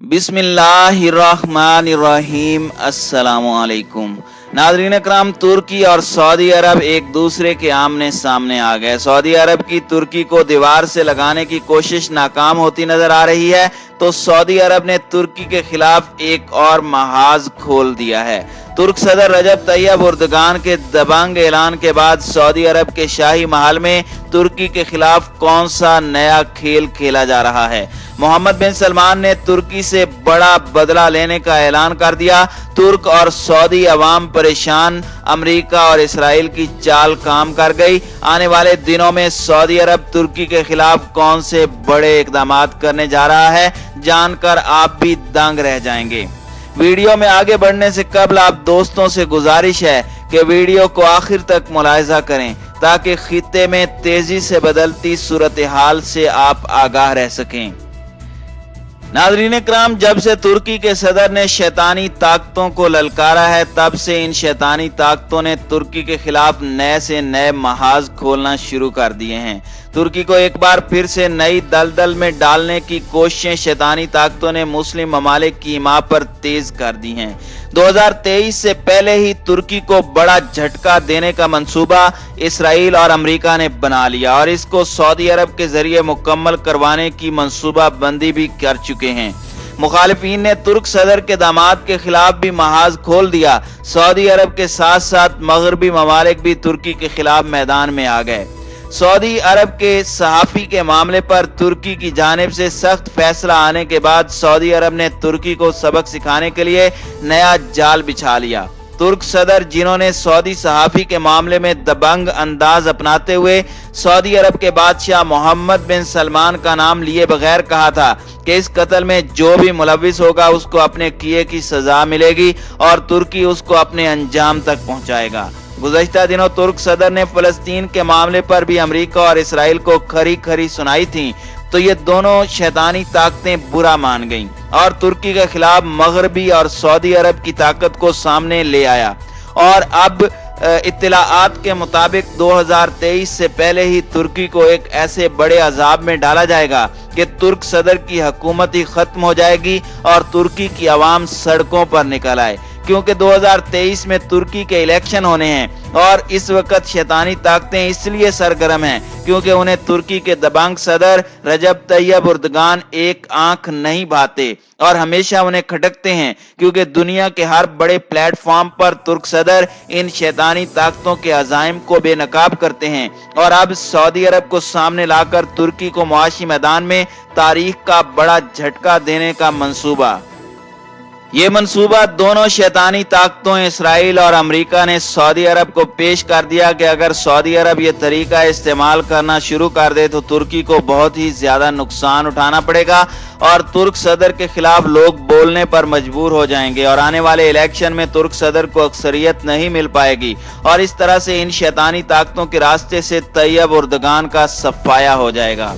बिस्मिल्लाहिर्रहमानिर्रहीम। अस्सलामुअलैकुम। नाज़रीन इकराम, तुर्की और सऊदी अरब एक दूसरे के आमने सामने आ गए। सऊदी अरब की तुर्की को दीवार से लगाने की कोशिश नाकाम होती नजर आ रही है, तो सऊदी अरब ने तुर्की के खिलाफ एक और महाज खोल दिया है। तुर्क सदर रजब तैयब एर्दोगान के दबंग ऐलान के बाद सऊदी अरब के शाही महल में तुर्की के खिलाफ कौन सा नया खेल खेला जा रहा है? मोहम्मद बिन सलमान ने तुर्की से बड़ा बदला लेने का ऐलान कर दिया। तुर्क और सऊदी अवाम परेशान, अमेरिका और इसराइल की चाल काम कर गई। आने वाले दिनों में सऊदी अरब तुर्की के खिलाफ कौन से बड़े इकदाम करने जा रहा है, जानकर आप भी दंग रह जाएंगे। वीडियो में आगे बढ़ने से कबल आप दोस्तों से गुजारिश है कि वीडियो को आखिर तक मुलाहिजा करें ताकि खित्ते में तेजी से बदलती सूरत हाल से आप आगाह रह सकें। नाज़रीन इकराम, जब से तुर्की के सदर ने शैतानी ताकतों को ललकारा है, तब से इन शैतानी ताकतों ने तुर्की के खिलाफ नए से नए महाज खोलना शुरू कर दिए हैं। तुर्की को एक बार फिर से नई दलदल में डालने की कोशिशें शैतानी ताकतों ने मुस्लिम ममालिक की हिमा पर तेज कर दी हैं। 2023 से पहले ही तुर्की को बड़ा झटका देने का मंसूबा इसराइल और अमेरिका ने बना लिया और इसको सऊदी अरब के जरिए मुकम्मल करवाने की मंसूबा बंदी भी कर चुके हैं। मुखालिफिन ने तुर्क सदर के दामाद के खिलाफ भी महाज खोल दिया। सऊदी अरब के साथ साथ मगरबी ममालिक भी तुर्की के खिलाफ मैदान में आ गए। सऊदी अरब के सहाफी के मामले पर तुर्की की जानिब से सख्त फैसला आने के बाद सऊदी अरब ने तुर्की को सबक सिखाने के लिए नया जाल बिछा लिया। तुर्क सदर, जिन्होंने सऊदी सहाफी के मामले में दबंग अंदाज अपनाते हुए सऊदी अरब के बादशाह मोहम्मद बिन सलमान का नाम लिए बगैर कहा था कि इस कत्ल में जो भी मुलविस होगा उसको अपने किए की सजा मिलेगी और तुर्की उसको अपने अंजाम तक पहुंचाएगा। गुज़श्ता दिनों तुर्क सदर ने फलस्तीन के मामले पर भी अमेरिका और इसराइल को खरी खरी सुनाई थी, तो ये दोनों शैतानी ताकतें बुरा मान गईं और तुर्की के खिलाफ मगरबी और सऊदी अरब की ताकत को सामने ले आया। और अब इत्तलाआत के मुताबिक 2023 से पहले ही तुर्की को एक ऐसे बड़े अजाब में डाला जाएगा कि तुर्क सदर की हुकूमत ही खत्म हो जाएगी और तुर्की की आवाम सड़कों पर निकल आए, क्योंकि 2023 में तुर्की के इलेक्शन होने हैं और इस वक्त शैतानी ताकतें इसलिए सरगर्म हैं क्योंकि उन्हें तुर्की के दबंग सदर रजब तैयब एर्दोगान एक आंख नहीं भाते और हमेशा उन्हें खटकते हैं, क्योंकि दुनिया के हर बड़े प्लेटफॉर्म पर तुर्क सदर इन शैतानी ताकतों के अज़ाइम को बेनकाब करते हैं। और अब सऊदी अरब को सामने लाकर तुर्की को मुआशी मैदान में तारीख का बड़ा झटका देने का मंसूबा। ये मंसूबा दोनों शैतानी ताकतों इसराइल और अमेरिका ने सऊदी अरब को पेश कर दिया कि अगर सऊदी अरब ये तरीका इस्तेमाल करना शुरू कर दे तो तुर्की को बहुत ही ज्यादा नुकसान उठाना पड़ेगा और तुर्क सदर के खिलाफ लोग बोलने पर मजबूर हो जाएंगे और आने वाले इलेक्शन में तुर्क सदर को अक्सरियत नहीं मिल पाएगी और इस तरह से इन शैतानी ताकतों के रास्ते से तैयब एर्दोगान का सफाया हो जाएगा।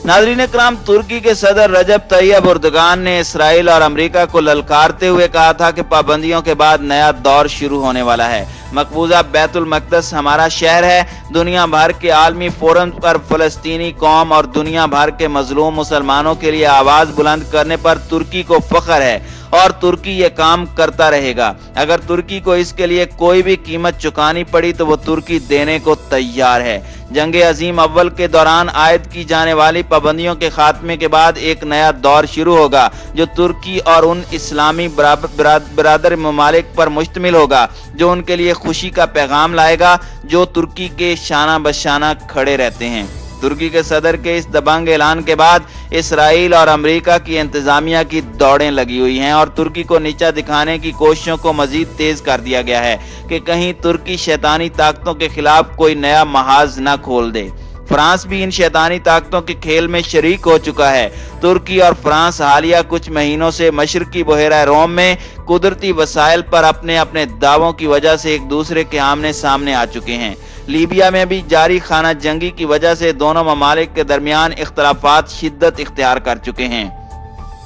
नाज़रीन इकराम, तुर्की के सदर रजब तैयब एर्दोगान ने इसराइल और अमेरिका को ललकारते हुए कहा था कि पाबंदियों के बाद नया दौर शुरू होने वाला है। मकबूजा बैतुल मक़दस हमारा शहर है। दुनिया भर के आलमी फोरम पर फलस्तीनी कौम और दुनिया भर के मजलूम मुसलमानों के लिए आवाज बुलंद करने पर तुर्की को फख्र है और तुर्की ये काम करता रहेगा। अगर तुर्की को इसके लिए कोई भी कीमत चुकानी पड़ी तो वो तुर्की देने को तैयार है। जंग अजीम अव्वल के दौरान आयद की जाने वाली पाबंदियों के खात्मे के बाद एक नया दौर शुरू होगा जो तुर्की और उन इस्लामी बरादर ममालिक पर मुश्तमिल होगा जो उनके लिए खुशी का पैगाम लाएगा, जो तुर्की के शाना बशाना खड़े रहते हैं। तुर्की के सदर के इस दबंग ऐलान के बाद इसराइल और अमेरिका की इंतजामिया की दौड़ें लगी हुई हैं और तुर्की को नीचा दिखाने की कोशिशों को मजीद तेज कर दिया गया है कि कहीं तुर्की शैतानी ताकतों के खिलाफ कोई नया महाज न खोल दे। फ्रांस भी इन शैतानी ताकतों के खेल में शरीक हो चुका है। तुर्की और फ्रांस हालिया कुछ महीनों से मशरकी बहेरा रोम में कुदरती वसाइल पर अपने अपने दावों की वजह से एक दूसरे के आमने सामने आ चुके हैं। लीबिया में भी जारी खाना जंगी की वजह से दोनों ममालिक के दरमियान इख्तलाफात शिद्दत इख्तियार कर चुके हैं।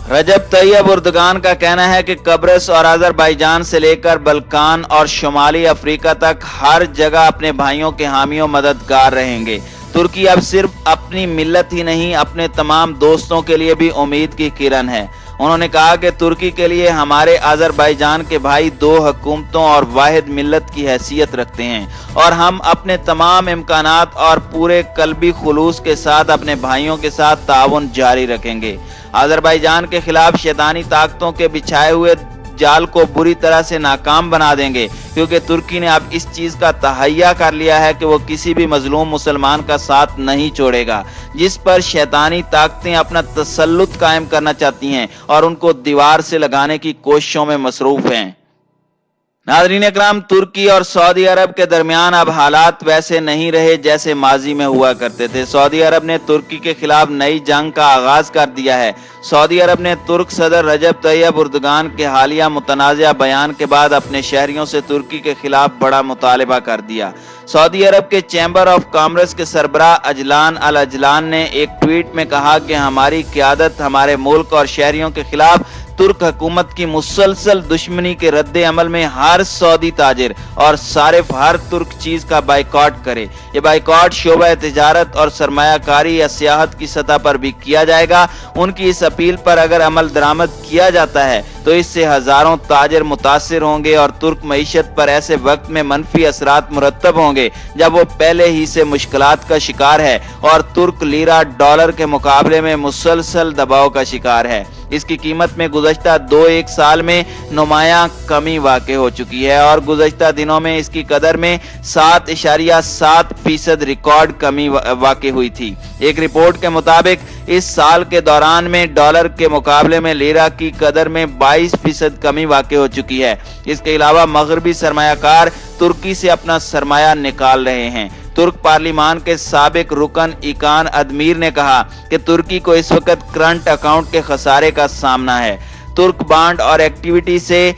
रजब तैयब एर्दोगान का कहना है कि कब्रस और अजरबैजान से लेकर बल्कान और शुमाली अफ्रीका तक हर जगह अपने भाइयों के हामियों मददगार रहेंगे। तुर्की अब सिर्फ अपनी मिल्लत ही नहीं अपने तमाम दोस्तों के लिए भी उम्मीद की किरण है। انہوں نے کہا کہ ترکی کے لیے ہمارے آذربائیجان کے بھائی دو حکومتوں اور واحد ملت کی حیثیت رکھتے ہیں اور ہم اپنے تمام امکانات اور پورے قلبی خلوص کے ساتھ اپنے بھائیوں کے ساتھ تعاون جاری رکھیں گے۔ آذربائیجان کے خلاف شیطانی طاقتوں کے بچھائے ہوئے جال کو بری طرح سے ناکام بنا دیں گے، کیونکہ ترکی نے اب اس چیز کا تہیہ کر لیا ہے کہ وہ کسی بھی مظلوم مسلمان کا ساتھ نہیں چھوڑے گا جس پر شیطانی طاقتیں اپنا تسلط قائم کرنا چاہتی ہیں اور ان کو دیوار سے لگانے کی کوششوں میں مصروف ہیں۔ ناظرین اکرام، ترکی اور سعودی عرب کے درمیان اب حالات ویسے نہیں رہے جیسے ماضی میں ہوا کرتے تھے۔ سعودی عرب نے ترکی کے خلاف نئی جنگ کا آغاز کر دیا ہے۔ سعودی عرب نے ترک صدر رجب طیب اردگان کے حالیہ متنازع بیان کے بعد اپنے شہریوں سے ترکی کے خلاف بڑا مطالبہ کر دیا۔ سعودی عرب کے چیمبر آف کامرس کے سربراہ اجلان العجلان نے ایک ٹویٹ میں کہا کہ ہماری قیادت ہمارے ملک اور شہریوں کے خلاف ترک حکومت کی مسلسل دشمنی کے رد عمل میں ہر سعودی تاجر اور صارف ہر ترک چیز کا بائیکاٹ کرے۔ یہ بائیکاٹ شعبہ تجارت اور سرمایہ کاری یا سیاحت کی سطح پر بھی کیا جائے گا۔ ان کی اس اپیل پر اگر عمل درآمد کیا جاتا ہے تو اس سے ہزاروں تاجر متاثر ہوں گے اور ترک معیشت پر ایسے وقت میں منفی اثرات مرتب ہوں گے جب وہ پہلے ہی سے مشکلات کا شکار ہے اور ترک لیرہ ڈالر کے مقابلے میں مسلسل دباؤ کا شکار ہے۔ اس کی قیمت میں گزشتہ ایک سال میں نمایاں کمی واقع ہو چکی ہے اور گزشتہ دنوں میں اس کی قدر میں 7.7% ریکارڈ کمی واقع ہوئی تھی۔ ایک رپورٹ کے مطابق اس سال کے دوران میں ڈالر کے مقابلے میں لیرہ کی قدر میں 22% کمی واقع ہو چکی ہے۔ اس کے علاوہ مغربی سرمایہ کار ترکی سے اپنا سرمایہ نکال رہے ہیں۔ ترک پارلیمان کے سابق رکن ایکان ادمیر نے کہا کہ ترکی کو اس وقت کرنٹ اکاؤنٹ کے خسارے کا سامنا ہے۔ ترک بانڈ اور ایکٹیویٹی سے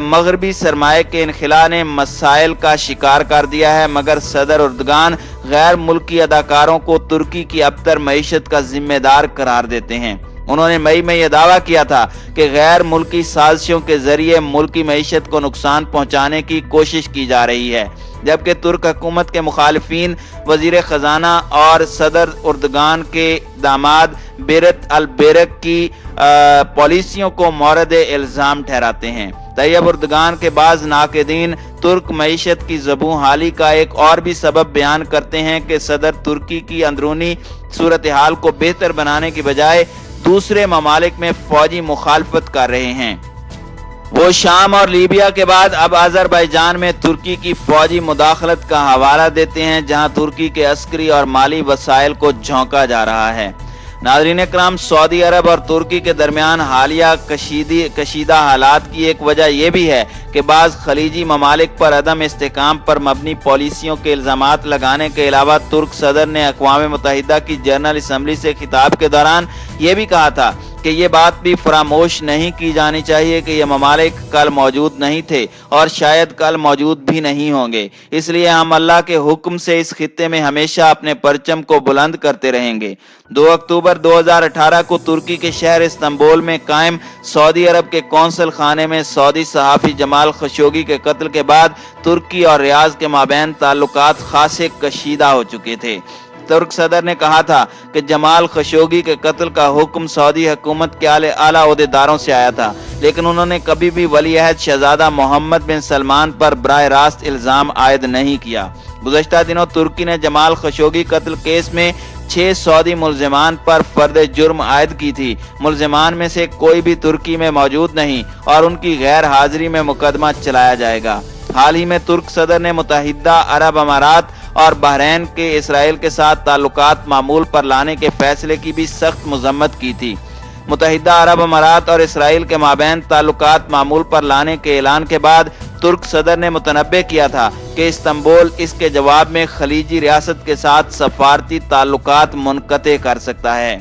مغربی سرمایہ کے انخلاء نے مسائل کا شکار کر دیا ہے، مگر صدر اردگان غیر ملکی اداکاروں کو ترکی کی ابتر معیشت کا ذمہ دار قرار دیتے ہیں۔ انہوں نے مئی میں یہ دعویٰ کیا تھا کہ غیر ملکی سازشوں کے ذریعے ملکی معیشت کو نقصان پہنچانے کی کوشش کی جا رہی ہے، جبکہ ترک حکومت کے مخالفین وزیر خزانہ اور صدر اردگان کے داماد بیرت البیرک کی پالیسیوں کو مورد الزام ٹھہراتے ہیں۔ طیب اردگان کے بعض ناقدین ترک معیشت کی زبوں حالی کا ایک اور بھی سبب بیان کرتے ہیں کہ صدر ترکی کی اندرونی صورتحال کو بہتر بنانے کی بجائے دوسرے ممالک میں فوجی مخالفت کر رہے ہیں۔ وہ شام اور لیبیا کے بعد اب آذربائیجان میں ترکی کی فوجی مداخلت کا حوالہ دیتے ہیں، جہاں ترکی کے عسکری اور مالی وسائل کو جھونکا جا رہا ہے۔ ناظرین اکرام، سعودی عرب اور ترکی کے درمیان حالیہ کشیدہ حالات کی ایک وجہ یہ بھی ہے کہ بعض خلیجی ممالک پر عدم استحکام پر مبنی پالیسیوں کے الزامات لگانے کے علاوہ ترک صدر نے اقوام متحدہ کی جنرل اسمبلی سے خطاب کے دوران یہ بھی کہا تھا کہ یہ بات بھی فراموش نہیں کی جانی چاہیے کہ یہ ممالک کل موجود نہیں تھے اور شاید کل موجود بھی نہیں ہوں گے، اس لیے ہم اللہ کے حکم سے اس خطے میں ہمیشہ اپنے پرچم کو بلند کرتے رہیں گے۔ 2 اکتوبر 2018 کو ترکی کے شہر استنبول میں قائم سعودی عرب کے قونصل خانے میں سعودی صحافی جمال خشوگی کے قتل کے بعد ترکی اور ریاض کے مابین تعلقات خاصے کشیدہ ہو چکے تھے۔ ترک صدر نے کہا تھا کہ جمال خشوگی کے قتل کا حکم سعودی حکومت کے اعلیٰ عہدیداروں سے آیا تھا، لیکن انہوں نے کبھی بھی ولی عہد شہزادہ محمد بن سلمان پر براہ راست الزام عائد نہیں کیا۔ گزشتہ دنوں ترکی نے جمال خشوگی قتل کیس میں 6 سعودی ملزمان پر فرد جرم عائد کی تھی۔ ملزمان میں سے کوئی بھی ترکی میں موجود نہیں اور ان کی غیر حاضری میں مقدمہ چلایا جائے گا۔ حال ہی میں ترک صدر نے متحدہ عرب امارات اور بحرین کے اسرائیل کے ساتھ تعلقات معمول پر لانے کے فیصلے کی بھی سخت مذمت کی تھی۔ متحدہ عرب امارات اور اسرائیل کے مابین تعلقات معمول پر لانے کے اعلان کے بعد ترک صدر نے متنبہ کیا تھا کہ استنبول اس کے جواب میں خلیجی ریاست کے ساتھ سفارتی تعلقات منقطع کر سکتا ہے۔